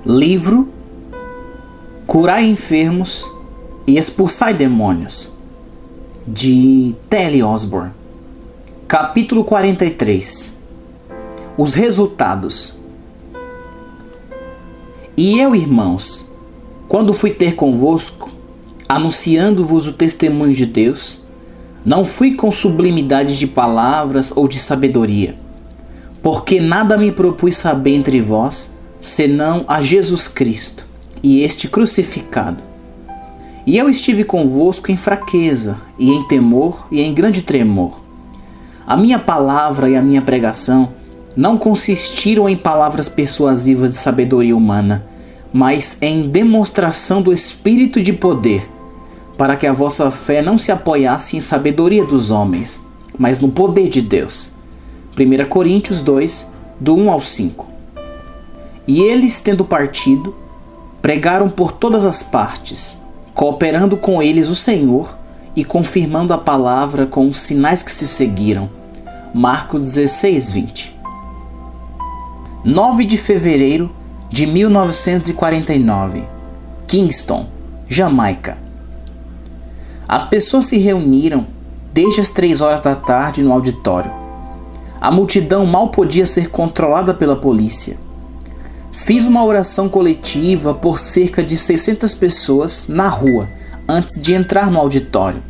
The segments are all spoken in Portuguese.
Livro Curai Enfermos e Expulsai Demônios, de T.L. Osborne. Capítulo 43. Os resultados. E eu, irmãos, quando fui ter convosco, anunciando-vos o testemunho de Deus, não fui com sublimidade de palavras ou de sabedoria, porque nada me propus saber entre vós, senão a Jesus Cristo, e este crucificado. E eu estive convosco em fraqueza, e em temor, e em grande tremor. A minha palavra e a minha pregação não consistiram em palavras persuasivas de sabedoria humana, mas em demonstração do Espírito de poder, para que a vossa fé não se apoiasse em sabedoria dos homens, mas no poder de Deus. 1 Coríntios 2, do 1 ao 5. E eles, tendo partido, pregaram por todas as partes, cooperando com eles o Senhor e confirmando a palavra com os sinais que se seguiram. Marcos 16, 20. 9 de fevereiro de 1949. Kingston, Jamaica. As pessoas se reuniram desde as 3 horas da tarde no auditório. A multidão mal podia ser controlada pela polícia. Fiz uma oração coletiva por cerca de 600 pessoas na rua antes de entrar no auditório.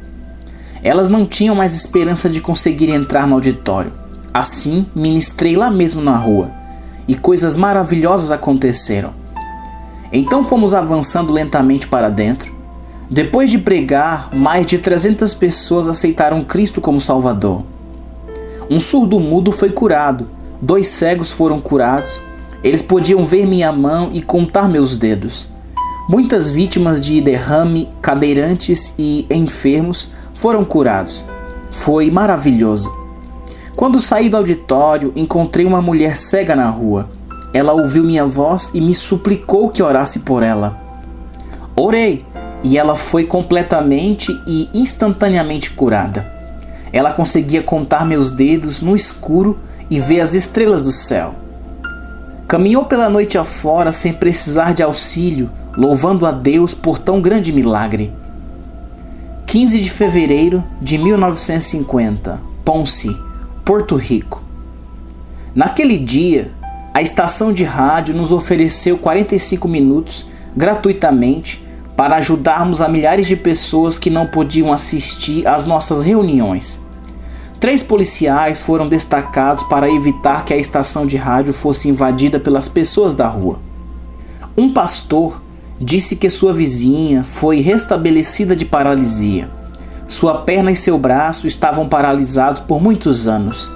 Elas não tinham mais esperança de conseguir entrar no auditório. Assim, ministrei lá mesmo na rua, e coisas maravilhosas aconteceram. Então fomos avançando lentamente para dentro. Depois de pregar, mais de 300 pessoas aceitaram Cristo como Salvador. Um surdo-mudo foi curado, 2 cegos foram curados. Eles podiam ver minha mão e contar meus dedos. Muitas vítimas de derrame, cadeirantes e enfermos foram curados. Foi maravilhoso. Quando saí do auditório, encontrei uma mulher cega na rua. Ela ouviu minha voz e me suplicou que orasse por ela. Orei, e ela foi completamente e instantaneamente curada. Ela conseguia contar meus dedos no escuro e ver as estrelas do céu. Caminhou pela noite afora sem precisar de auxílio, louvando a Deus por tão grande milagre. 15 de fevereiro de 1950, Ponce, Porto Rico. Naquele dia, a estação de rádio nos ofereceu 45 minutos gratuitamente para ajudarmos a milhares de pessoas que não podiam assistir às nossas reuniões. 3 policiais foram destacados para evitar que a estação de rádio fosse invadida pelas pessoas da rua. Um pastor disse que sua vizinha foi restabelecida de paralisia. Sua perna e seu braço estavam paralisados por muitos anos.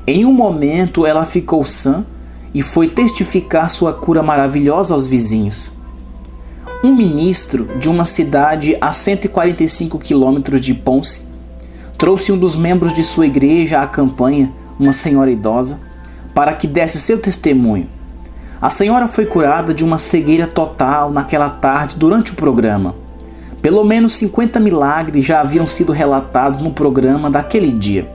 Em um momento ela ficou sã e foi testificar sua cura maravilhosa aos vizinhos. Um ministro de uma cidade a 145 quilômetros de Ponce trouxe um dos membros de sua igreja à campanha, uma senhora idosa, para que desse seu testemunho. A senhora foi curada de uma cegueira total naquela tarde durante o programa. Pelo menos 50 milagres já haviam sido relatados no programa daquele dia.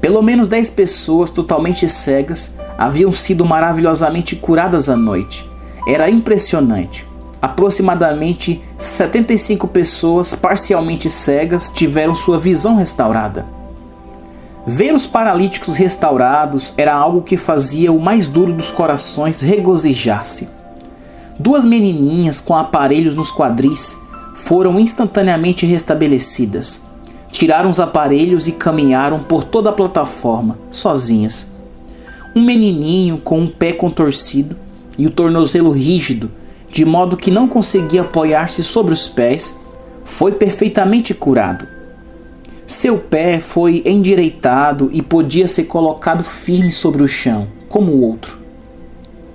Pelo menos 10 pessoas totalmente cegas haviam sido maravilhosamente curadas à noite. Era impressionante. Aproximadamente 75 pessoas parcialmente cegas tiveram sua visão restaurada. Ver os paralíticos restaurados era algo que fazia o mais duro dos corações regozijar-se. 2 menininhas com aparelhos nos quadris foram instantaneamente restabelecidas. Tiraram os aparelhos e caminharam por toda a plataforma, sozinhas. Um menininho com um pé contorcido e o tornozelo rígido, de modo que não conseguia apoiar-se sobre os pés, foi perfeitamente curado. Seu pé foi endireitado e podia ser colocado firme sobre o chão, como o outro.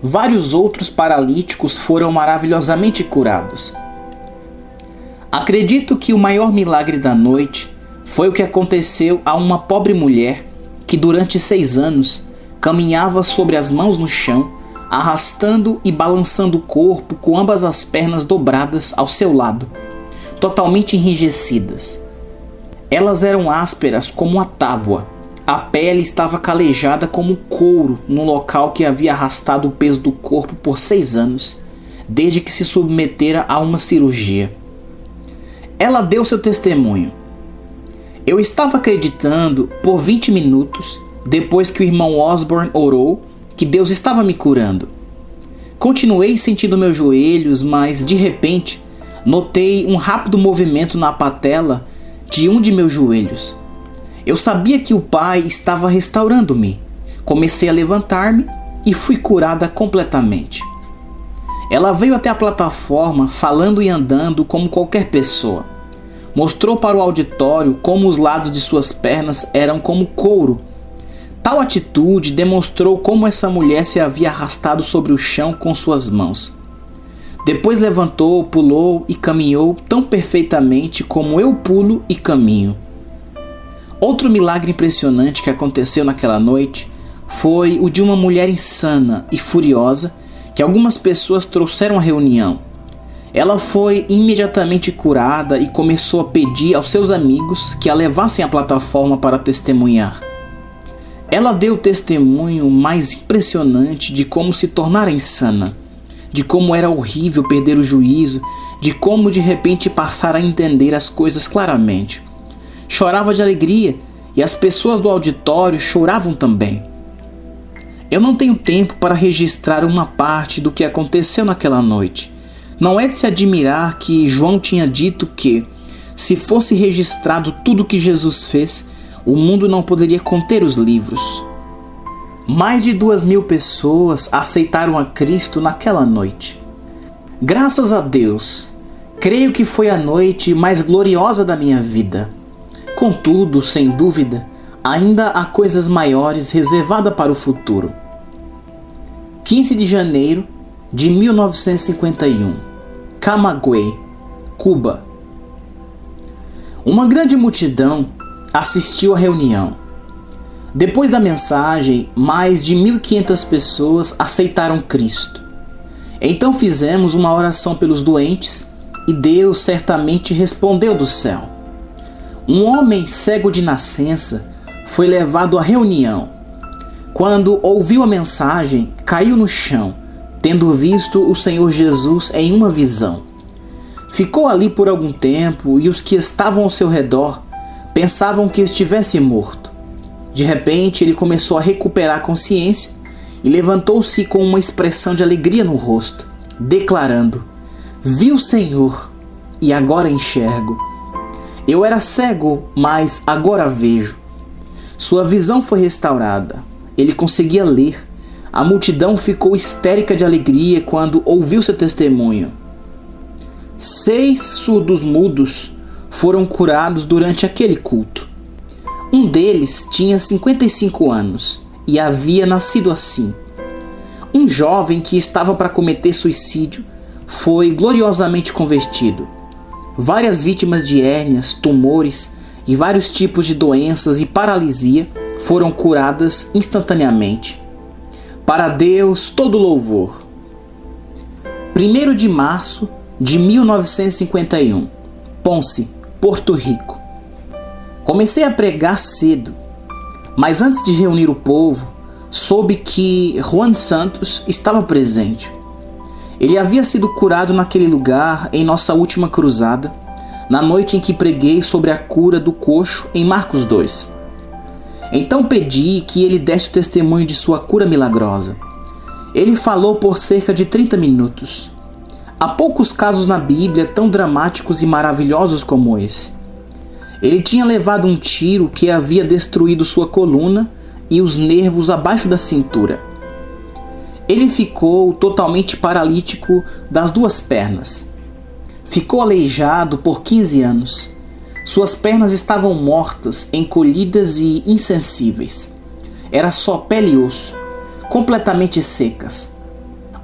Vários outros paralíticos foram maravilhosamente curados. Acredito que o maior milagre da noite foi o que aconteceu a uma pobre mulher que durante 6 anos caminhava sobre as mãos no chão, arrastando e balançando o corpo com ambas as pernas dobradas ao seu lado, totalmente enrijecidas. Elas eram ásperas como a tábua, A pele estava calejada como couro no local que havia arrastado o peso do corpo por 6 anos, desde que se submetera a uma cirurgia. Ela deu seu testemunho. Eu estava acreditando por 20 minutos, depois que o irmão Osborne orou, que Deus estava me curando. Continuei sentindo meus joelhos, mas de repente notei um rápido movimento na patela de um de meus joelhos. Eu sabia que o Pai estava restaurando-me. Comecei a levantar-me e fui curada completamente. Ela veio até a plataforma falando e andando como qualquer pessoa. Mostrou para o auditório como os lados de suas pernas eram como couro. Tal atitude demonstrou como essa mulher se havia arrastado sobre o chão com suas mãos. Depois levantou, pulou e caminhou tão perfeitamente como eu pulo e caminho. Outro milagre impressionante que aconteceu naquela noite foi o de uma mulher insana e furiosa que algumas pessoas trouxeram à reunião. Ela foi imediatamente curada e começou a pedir aos seus amigos que a levassem à plataforma para testemunhar. Ela deu o testemunho mais impressionante de como se tornara insana, de como era horrível perder o juízo, de como de repente passar a entender as coisas claramente. Chorava de alegria e as pessoas do auditório choravam também. Eu não tenho tempo para registrar uma parte do que aconteceu naquela noite. Não é de se admirar que João tinha dito que, se fosse registrado tudo o que Jesus fez, o mundo não poderia conter os livros. Mais de 2.000 pessoas aceitaram a Cristo naquela noite. Graças a Deus, creio que foi a noite mais gloriosa da minha vida. Contudo, sem dúvida, ainda há coisas maiores reservadas para o futuro. 15 de janeiro de 1951, Camagüey, Cuba. Uma grande multidão assistiu à reunião. Depois da mensagem, mais de 1.500 pessoas aceitaram Cristo. Então fizemos uma oração pelos doentes e Deus certamente respondeu do céu. Um homem cego de nascença foi levado à reunião. Quando ouviu a mensagem, caiu no chão, tendo visto o Senhor Jesus em uma visão. Ficou ali por algum tempo e os que estavam ao seu redor pensavam que estivesse morto. De repente, ele começou a recuperar a consciência e levantou-se com uma expressão de alegria no rosto, declarando: "Vi o Senhor e agora enxergo. Eu era cego, mas agora vejo." Sua visão foi restaurada. Ele conseguia ler. A multidão ficou histérica de alegria quando ouviu seu testemunho. 6 surdos mudos foram curados durante aquele culto. Um deles tinha 55 anos e havia nascido assim. Um jovem que estava para cometer suicídio foi gloriosamente convertido. Várias vítimas de hérnias, tumores e vários tipos de doenças e paralisia foram curadas instantaneamente. Para Deus todo louvor. 1º de março de 1951, Ponce, Porto Rico. Comecei a pregar cedo, mas antes de reunir o povo, soube que Juan Santos estava presente. Ele havia sido curado naquele lugar em nossa última cruzada, na noite em que preguei sobre a cura do coxo em Marcos 2. Então pedi que ele desse o testemunho de sua cura milagrosa. Ele falou por cerca de 30 minutos. Há poucos casos na Bíblia tão dramáticos e maravilhosos como esse. Ele tinha levado um tiro que havia destruído sua coluna e os nervos abaixo da cintura. Ele ficou totalmente paralítico das 2 pernas. Ficou aleijado por 15 anos. Suas pernas estavam mortas, encolhidas e insensíveis. Era só pele e osso, completamente secas.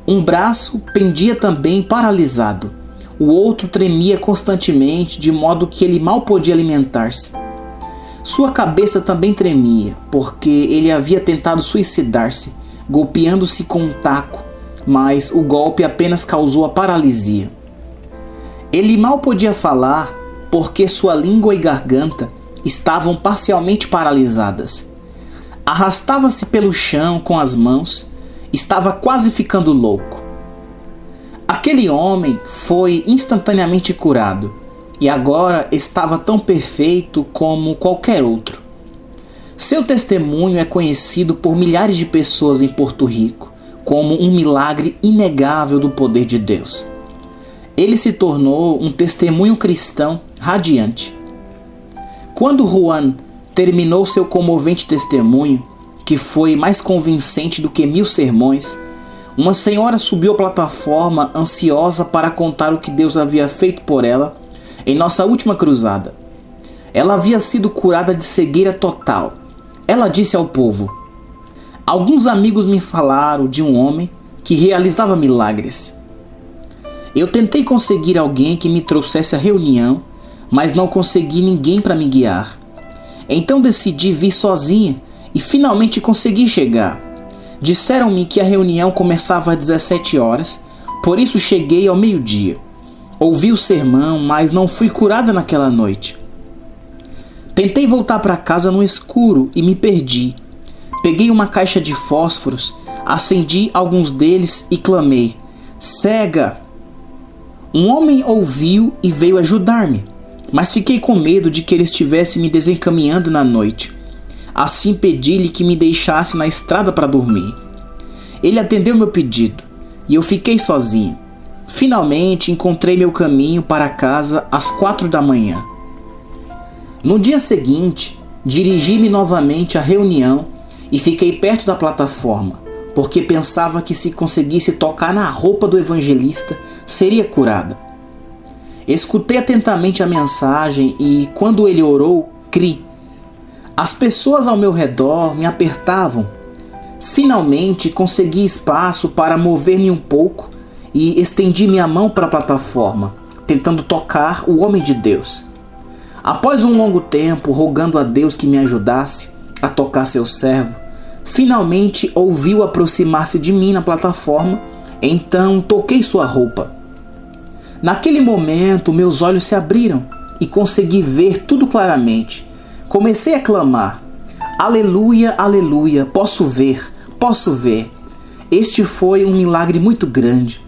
Um braço pendia também paralisado. O outro tremia constantemente, de modo que ele mal podia alimentar-se. Sua cabeça também tremia, porque ele havia tentado suicidar-se, golpeando-se com um taco, mas o golpe apenas causou a paralisia. Ele mal podia falar, porque sua língua e garganta estavam parcialmente paralisadas. Arrastava-se pelo chão com as mãos, estava quase ficando louco. Aquele homem foi instantaneamente curado e agora estava tão perfeito como qualquer outro. Seu testemunho é conhecido por milhares de pessoas em Porto Rico como um milagre inegável do poder de Deus. Ele se tornou um testemunho cristão radiante. Quando Juan terminou seu comovente testemunho, que foi mais convincente do que 1000 sermões, uma senhora subiu à plataforma ansiosa para contar o que Deus havia feito por ela em nossa última cruzada. Ela havia sido curada de cegueira total. Ela disse ao povo: "Alguns amigos me falaram de um homem que realizava milagres. Eu tentei conseguir alguém que me trouxesse à reunião, mas não consegui ninguém para me guiar. Então decidi vir sozinha e finalmente consegui chegar. Disseram-me que a reunião começava às 17 horas, por isso cheguei ao meio-dia. Ouvi o sermão, mas não fui curada naquela noite. Tentei voltar para casa no escuro e me perdi. Peguei uma caixa de fósforos, acendi alguns deles e clamei: 'Cega!' Um homem ouviu e veio ajudar-me, mas fiquei com medo de que ele estivesse me desencaminhando na noite. Assim pedi-lhe que me deixasse na estrada para dormir. Ele atendeu meu pedido e eu fiquei sozinho. Finalmente encontrei meu caminho para casa às 4 da manhã. No dia seguinte, dirigi-me novamente à reunião e fiquei perto da plataforma, porque pensava que se conseguisse tocar na roupa do evangelista, seria curada. Escutei atentamente a mensagem e, quando ele orou, criei. As pessoas ao meu redor me apertavam. Finalmente consegui espaço para mover-me um pouco e estendi minha mão para a plataforma, tentando tocar o homem de Deus. Após um longo tempo rogando a Deus que me ajudasse a tocar seu servo, finalmente ouvi-o aproximar-se de mim na plataforma, então toquei sua roupa. Naquele momento meus olhos se abriram e consegui ver tudo claramente. Comecei a clamar: "Aleluia, aleluia, posso ver, posso ver." Este foi um milagre muito grande.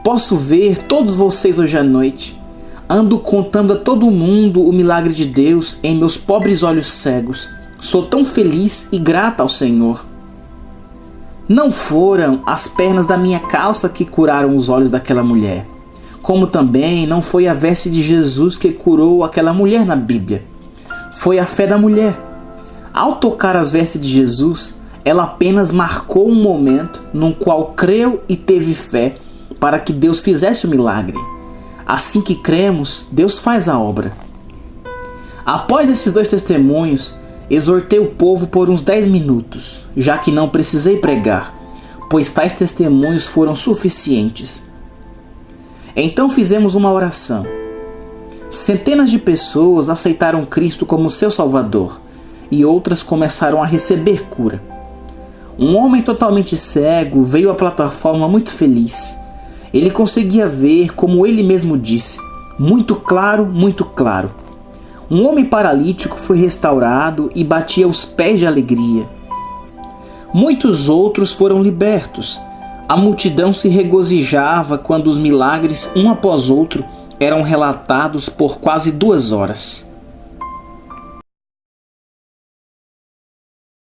Posso ver todos vocês hoje à noite. Ando contando a todo mundo o milagre de Deus em meus pobres olhos cegos. Sou tão feliz e grata ao Senhor. Não foram as pernas da minha calça que curaram os olhos daquela mulher, como também não foi a veste de Jesus que curou aquela mulher na Bíblia. Foi a fé da mulher. Ao tocar as vestes de Jesus, ela apenas marcou um momento no qual creu e teve fé para que Deus fizesse o milagre. Assim que cremos, Deus faz a obra. Após esses 2 testemunhos, exortei o povo por uns 10 minutos, já que não precisei pregar, pois tais testemunhos foram suficientes. Então fizemos uma oração. Centenas de pessoas aceitaram Cristo como seu Salvador e outras começaram a receber cura. Um homem totalmente cego veio à plataforma muito feliz. Ele conseguia ver, como ele mesmo disse, muito claro, muito claro. Um homem paralítico foi restaurado e batia os pés de alegria. Muitos outros foram libertos. A multidão se regozijava quando os milagres, um após outro, eram relatados por quase 2 horas.